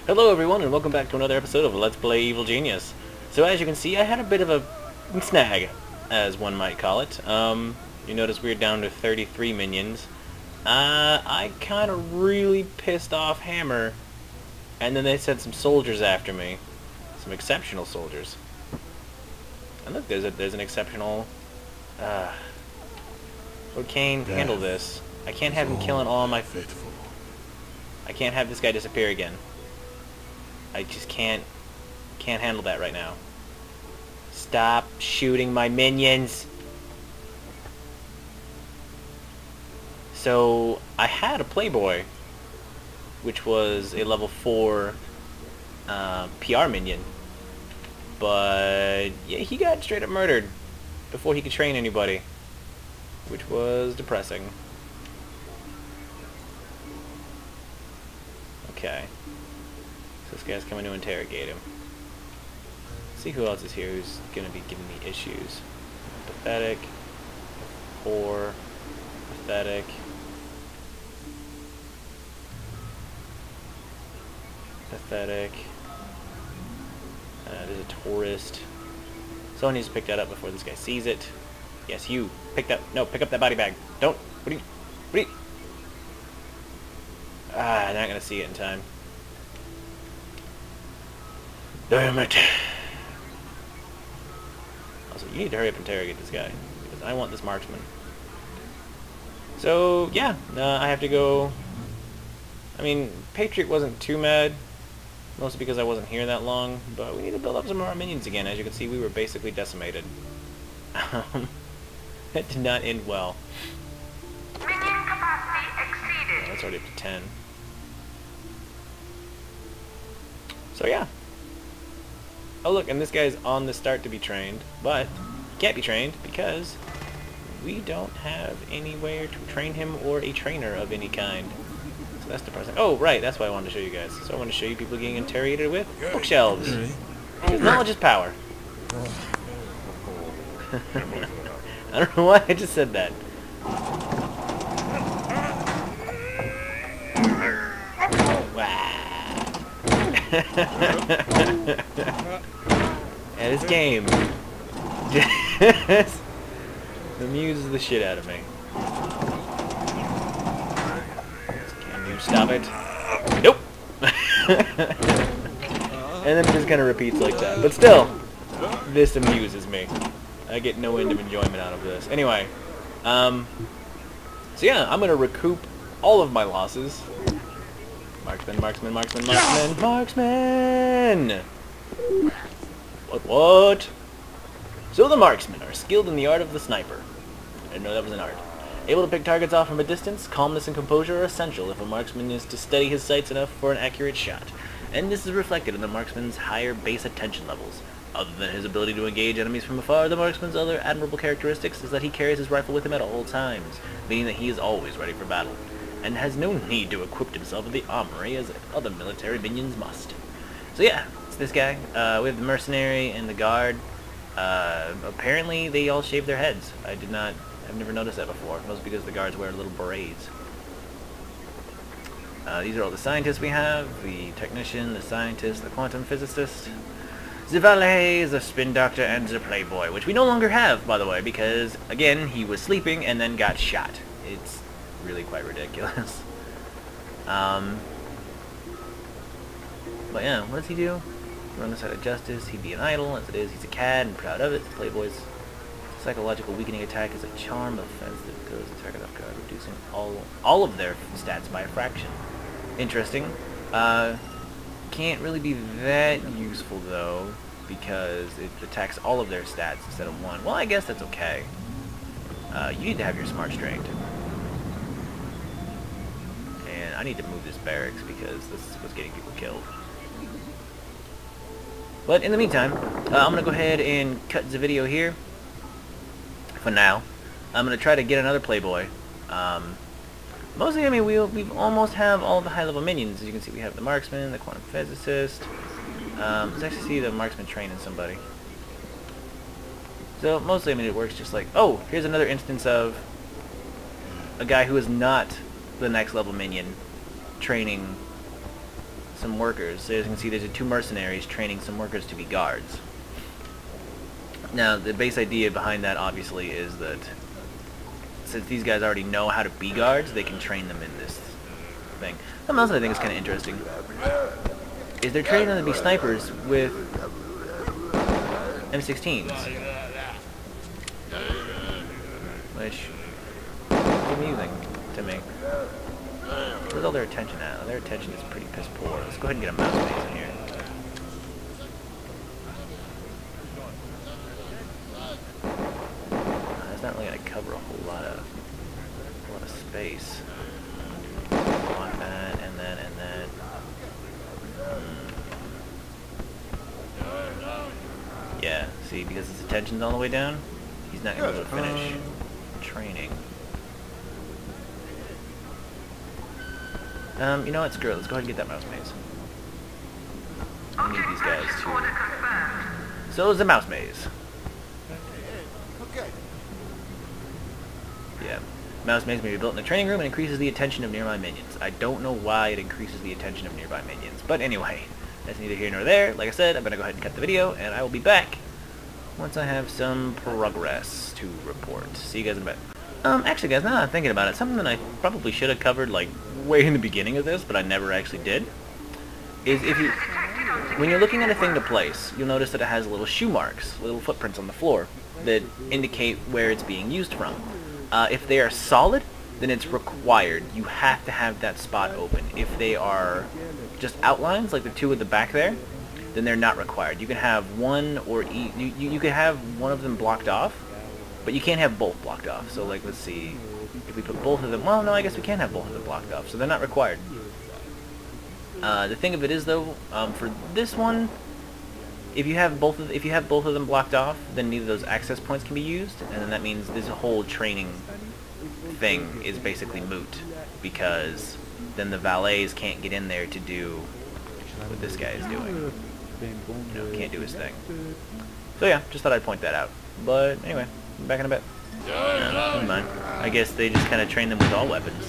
Hello everyone and welcome back to another episode of Let's Play Evil Genius. So as you can see, I had a bit of a snag, as one might call it. You notice we're down to 33 minions. I kind of really pissed off Hammer, and then they sent some soldiers after me. Some exceptional soldiers. And look, there's an exceptional... Lord Kane, handle this. I can't have him killing all my... I can't have this guy disappear again. I just can't handle that right now. Stop shooting my minions. So I had a Playboy, which was a level 4 PR minion, but yeah, he got straight up murdered before he could train anybody, which was depressing. Okay. So this guy's coming to interrogate him. Let's see who else is here who's gonna be giving me issues. Pathetic. Poor. Pathetic. Pathetic. There's a tourist. Someone needs to pick that up before this guy sees it. Yes, you. Pick that. No, pick up that body bag. Don't. What are you... I'm not gonna see it in time. Damn it. Also, you need to hurry up and interrogate this guy, because I want this marksman. So, yeah, I have to go... I mean, Patriot wasn't too mad, mostly because I wasn't here that long, but we need to build up some of our minions again. As you can see, we were basically decimated. That did not end well. Minion capacity exceeded. That's already up to 10. So, yeah. Oh look, and this guy's on the start to be trained, but he can't be trained because we don't have anywhere to train him or a trainer of any kind. So that's depressing. Oh, right, that's what I wanted to show you guys. So I want to show you people getting interrogated with bookshelves. Because knowledge is power. I don't know why I just said that. Yeah, this game just amuses the shit out of me. Can you stop it? Nope! And then it just kind of repeats like that. But still, this amuses me. I get no end of enjoyment out of this. Anyway, so yeah, I'm going to recoup all of my losses. Marksman, marksman, marksman, marksman, marksman! What? So the marksmen are skilled in the art of the sniper. I didn't know that was an art. Able to pick targets off from a distance, calmness and composure are essential if a marksman is to steady his sights enough for an accurate shot. And this is reflected in the marksman's higher base attention levels. Other than his ability to engage enemies from afar, the marksman's other admirable characteristics is that he carries his rifle with him at all times, meaning that he is always ready for battle, and has no need to equip himself with the armory as other military minions must. So yeah, it's this guy. We have the mercenary and the guard. Apparently they all shave their heads. I've never noticed that before, mostly because the guards wear little berets. These are all the scientists we have: the technician, the scientist, the quantum physicist, the valet, the spin doctor, and the playboy, which we no longer have, by the way, because, again, he was sleeping and then got shot. It's really quite ridiculous. But yeah, what does he do? Run the side of justice. He'd be an idol. As it is, he's a cad and proud of it. The Playboy's psychological weakening attack is a charm offense that goes attackers off guard, reducing all of their stats by a fraction. Interesting. Can't really be that useful though, because it attacks all of their stats instead of one. Well, I guess that's okay. You need to have your smarts trained. And I need to move this barracks because this is what's getting people killed. But in the meantime, I'm going to go ahead and cut the video here for now. I'm going to try to get another Playboy. Mostly, I mean, we almost have all the high-level minions. As you can see, we have the marksman, the quantum physicist. Let's actually see the marksman training somebody. So mostly, I mean, it works just like... Oh, here's another instance of a guy who is not the next level minion training some workers. So as you can see, there's two mercenaries training some workers to be guards. Now, the base idea behind that, obviously, is that since these guys already know how to be guards, they can train them in this thing. Something else I think is kind of interesting is they're training them to be snipers with M16s, which is amusing to me. Where's all their attention at? Their attention is pretty piss poor. Let's go ahead and get a mouse maze in here. It's not really going to cover a whole lot of space. Block that, and then. Yeah, see, because his attention's all the way down, he's not going to be able to finish training. You know what, screw it, let's go ahead and get that mouse maze. I need these guys too. So is the mouse maze. Yeah. Mouse maze may be built in a training room and increases the attention of nearby minions. I don't know why it increases the attention of nearby minions. But anyway, that's neither here nor there. Like I said, I'm going to go ahead and cut the video, and I will be back once I have some progress to report. See you guys in a bit. Actually guys, now that I'm thinking about it, something that I probably should have covered, like, way in the beginning of this, but I never actually did, is when you're looking at a thing to place, you'll notice that it has little shoe marks, little footprints on the floor, that indicate where it's being used from. If they are solid, then it's required. You have to have that spot open. If they are just outlines, like the two at the back there, then they're not required. You can have one or you can have one of them blocked off, but you can't have both blocked off. So, like, let's see, if we put both of them, well, no, I guess we can have both of them blocked off, so they're not required. The thing of it is, though, for this one, if you have both of them blocked off, then neither of those access points can be used, and then that means this whole training thing is basically moot, because then the valets can't get in there to do what this guy is doing. You know, can't do his thing. So yeah, just thought I'd point that out. But anyway, back in a bit. Never mind. I guess they just kind of train them with all weapons.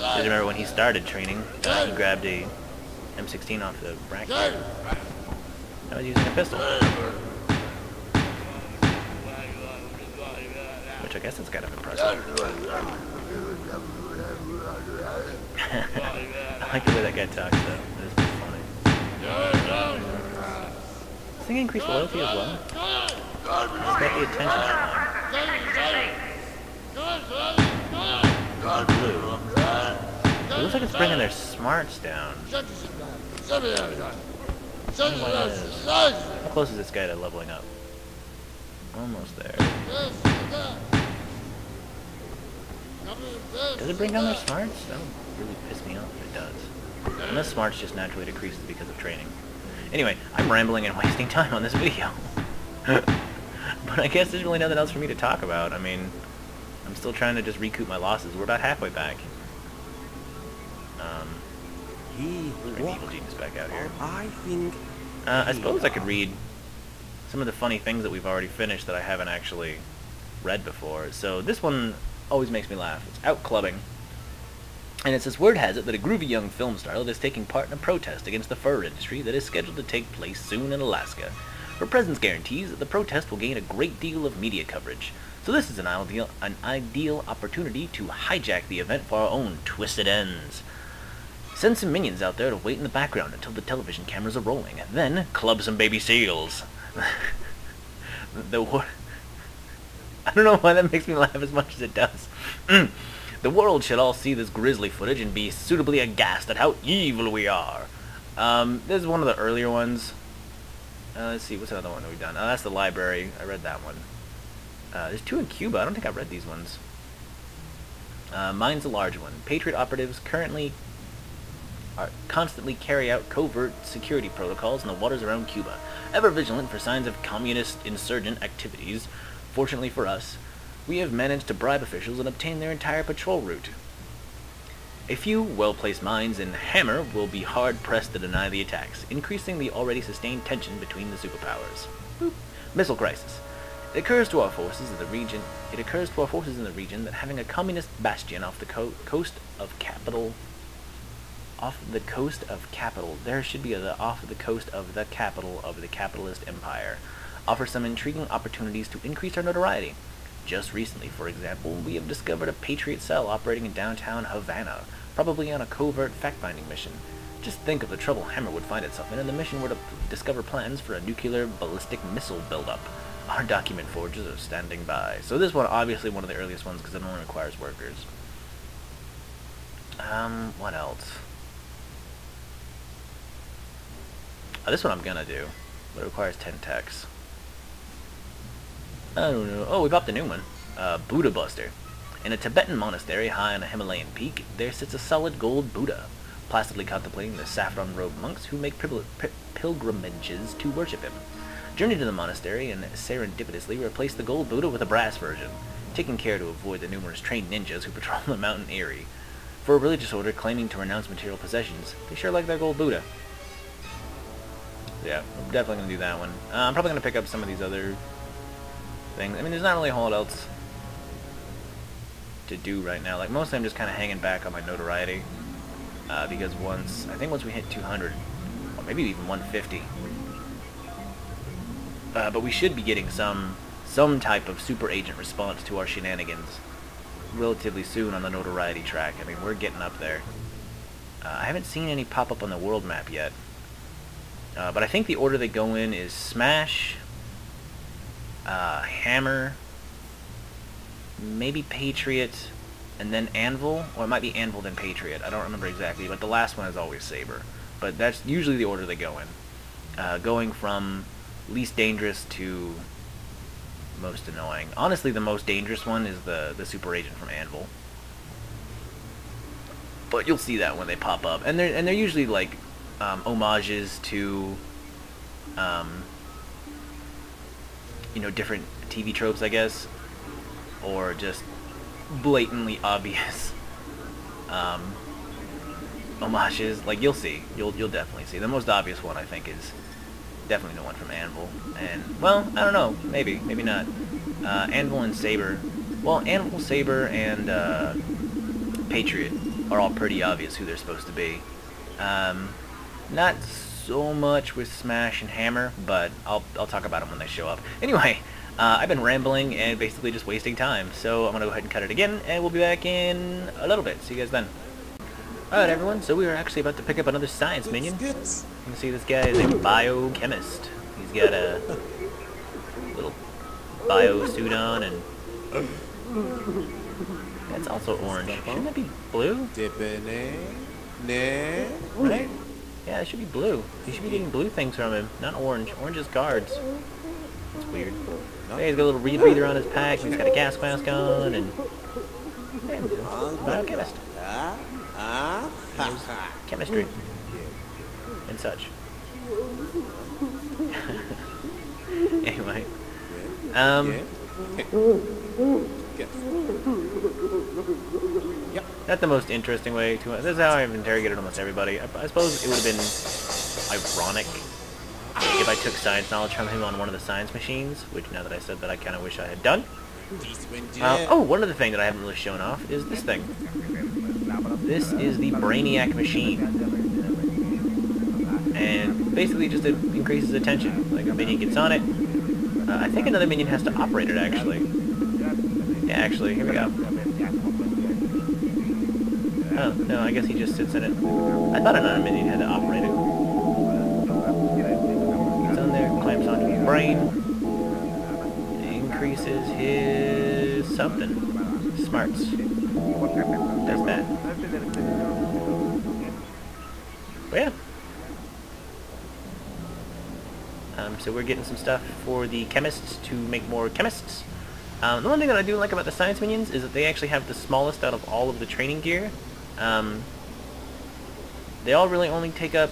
I remember when he started training, he grabbed a M16 off the bracket. I was using a pistol. Which I guess is kind of impressive. I like the way that guy talks, though. It is pretty funny. Does he increase loyalty as well? He's got the attention on blue. It looks like it's bringing their smarts down. How close is this guy to leveling up? Almost there. Does it bring down their smarts? That would really piss me off if it does. Unless smarts just naturally decreases because of training. Anyway, I'm rambling and wasting time on this video. But I guess there's really nothing else for me to talk about. I mean, I'm still trying to just recoup my losses. We're about halfway back. Bring the evil genius back out here. I suppose I could read some of the funny things that we've already finished that I haven't actually read before. So this one always makes me laugh. It's Out Clubbing. And it says, word has it that a groovy young film starlet is taking part in a protest against the fur industry that is scheduled to take place soon in Alaska. Her presence guarantees that the protest will gain a great deal of media coverage. So this is an ideal opportunity to hijack the event for our own twisted ends. Send some minions out there to wait in the background until the television cameras are rolling. Then, club some baby seals. I don't know why that makes me laugh as much as it does. The world should all see this grisly footage and be suitably aghast at how evil we are. This is one of the earlier ones. Let's see, what's another one that we've done? That's the library. I read that one. There's two in Cuba. I don't think I've read these ones. Mine's a large one. Patriot operatives constantly carry out covert security protocols in the waters around Cuba, ever vigilant for signs of communist insurgent activities. Fortunately for us, we have managed to bribe officials and obtain their entire patrol route. A few well-placed mines in Hammer will be hard-pressed to deny the attacks, increasing the already sustained tension between the superpowers. Boop. Missile crisis. It occurs to our forces in the region that having a communist bastion off the coast of capital off the coast of capital. There should be a off the coast of the capital of the capitalist empire. Offers some intriguing opportunities to increase our notoriety. Just recently, for example, we have discovered a Patriot cell operating in downtown Havana, probably on a covert fact-finding mission. Just think of the trouble Hammer would find itself in, and the mission were to discover plans for a nuclear ballistic missile buildup. Our document forgers are standing by. So this one, obviously one of the earliest ones, because it only requires workers. What else? This one I'm gonna do, but it requires 10 techs. I don't know. Oh, we popped a new one. Buddha Buster. In a Tibetan monastery high on a Himalayan peak, there sits a solid gold Buddha, placidly contemplating the saffron-robed monks who make pilgrimages to worship him. Journey to the monastery and serendipitously replace the gold Buddha with a brass version, taking care to avoid the numerous trained ninjas who patrol the mountain Eyrie. For a religious order claiming to renounce material possessions, they sure like their gold Buddha. Yeah, I'm definitely going to do that one. I'm probably going to pick up some of these other things. I mean, there's not really a whole lot else to do right now. Like, mostly I'm just kind of hanging back on my notoriety. Because I think once we hit 200, or maybe even 150, but we should be getting some type of super agent response to our shenanigans relatively soon on the notoriety track. I mean, we're getting up there. I haven't seen any pop up on the world map yet. But I think the order they go in is Smash, Hammer, maybe Patriot, and then Anvil, or it might be Anvil then Patriot. I don't remember exactly, but the last one is always Saber. But that's usually the order they go in. Going from least dangerous to most annoying. Honestly, the most dangerous one is the super agent from Anvil. But you'll see that when they pop up, and they're usually like homages to you know, different TV tropes, I guess, or just blatantly obvious homages. Like, you'll see, you'll definitely see. The most obvious one, I think, is definitely the one from Anvil. And, well, I don't know, maybe not. Anvil and Saber. Well, Anvil, Saber, and Patriot are all pretty obvious who they're supposed to be. Not so much with Smash and Hammer, but I'll talk about them when they show up. Anyway, I've been rambling and basically just wasting time, so I'm going to go ahead and cut it again, and we'll be back in a little bit. See you guys then. Alright everyone, so we are actually about to pick up another science minion. You can see this guy is a biochemist. He's got a little bio suit on, and that's also orange. Shouldn't that be blue? Right? Yeah, it should be blue. You should be getting blue things from him, not orange. Orange is guards. That's weird. Hey, he's got a little rebreather on his pack, and he's got a gas mask on, and yeah, he's a biochemist. Chemistry and such. Anyway, not the most interesting way to. This is how I've interrogated almost everybody. I suppose it would have been ironic if I took science knowledge from him on one of the science machines, which now that I said that, I kind of wish I had done. Oh, one other thing that I haven't really shown off is this thing. This is the Brainiac machine. And basically just it increases attention. Like, a minion gets on it. I think another minion has to operate it, actually. Yeah, actually, here we go. Oh, no, I guess he just sits in it. I thought another minion had to operate it. Gets on there, clamps onto his brain. Increases his something. Smarts. Does that. But yeah. So we're getting some stuff for the chemists to make more chemists. The one thing that I do like about the science minions is that they actually have the smallest out of all of the training gear. They all really only take up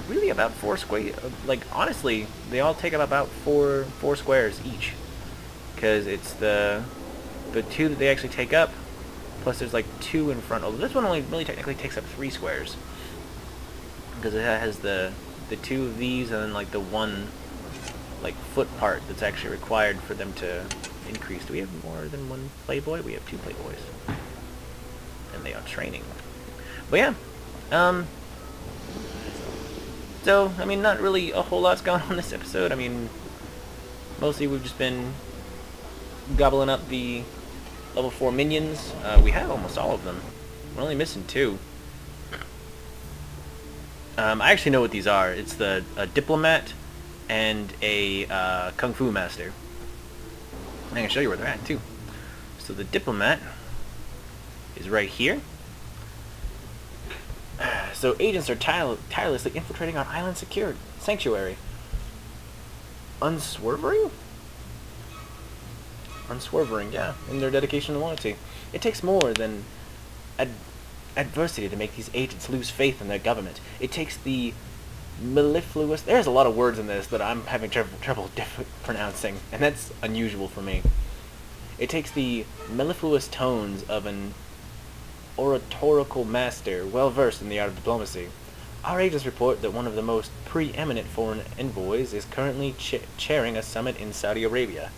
really about 4 squares. Like, honestly, they all take up about four squares each, because it's the 2 that they actually take up, plus there's like 2 in front. Although this one only really technically takes up 3 squares, because it has the 2 of these and then like the 1 like foot part that's actually required for them to increase. Do we have more than 1 Playboy? We have 2 Playboys, and they are training. But yeah, So, I mean, not really a whole lot's gone on this episode. I mean, mostly we've just been gobbling up the level 4 minions. We have almost all of them. We're only missing 2. I actually know what these are. It's a diplomat and a kung fu master. I can show you where they're at, too. So the diplomat is right here. So agents are tirelessly infiltrating our island sanctuary. Unswerving, yeah, in their dedication and loyalty. It takes more than adversity to make these agents lose faith in their government. It takes the mellifluous... There's a lot of words in this that I'm having trouble pronouncing, and that's unusual for me. It takes the mellifluous tones of an oratorical master, well versed in the art of diplomacy. Our agents report that one of the most preeminent foreign envoys is currently chairing a summit in Saudi Arabia.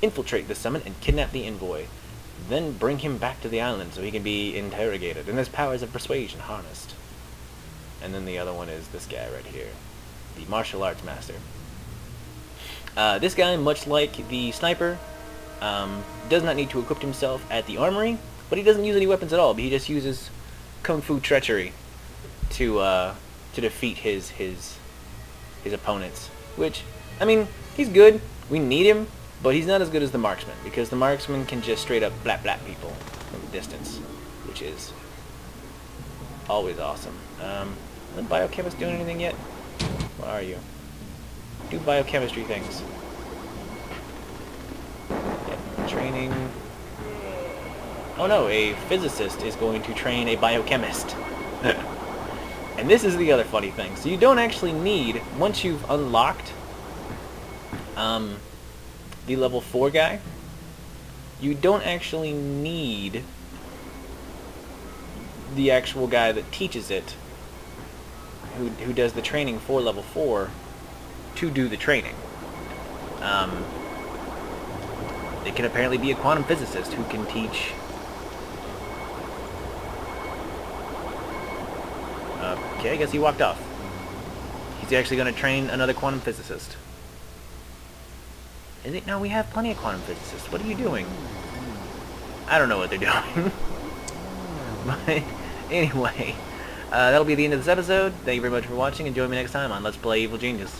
Infiltrate the summit and kidnap the envoy. Then bring him back to the island so he can be interrogated and his powers of persuasion harnessed. And then the other one is this guy right here, the martial arts master. This guy, much like the sniper, does not need to equip himself at the armory, but he doesn't use any weapons at all. But he just uses kung fu treachery to defeat his opponents. Which, I mean, he's good. We need him, but he's not as good as the marksman, because the marksman can just straight up blap people from a distance, which is always awesome. Is the biochemist doing anything yet? Where are you? Do biochemistry things. Yep, training. Oh no, a physicist is going to train a biochemist. And this is the other funny thing. So you don't actually need, once you've unlocked the level 4 guy, you don't actually need the actual guy that teaches it, who does the training for level 4, to do the training. It can apparently be a quantum physicist who can teach... Okay, I guess he walked off. He's actually going to train another quantum physicist. Is it? No, we have plenty of quantum physicists. What are you doing? I don't know what they're doing. But anyway, that'll be the end of this episode. Thank you very much for watching, and join me next time on Let's Play Evil Genius.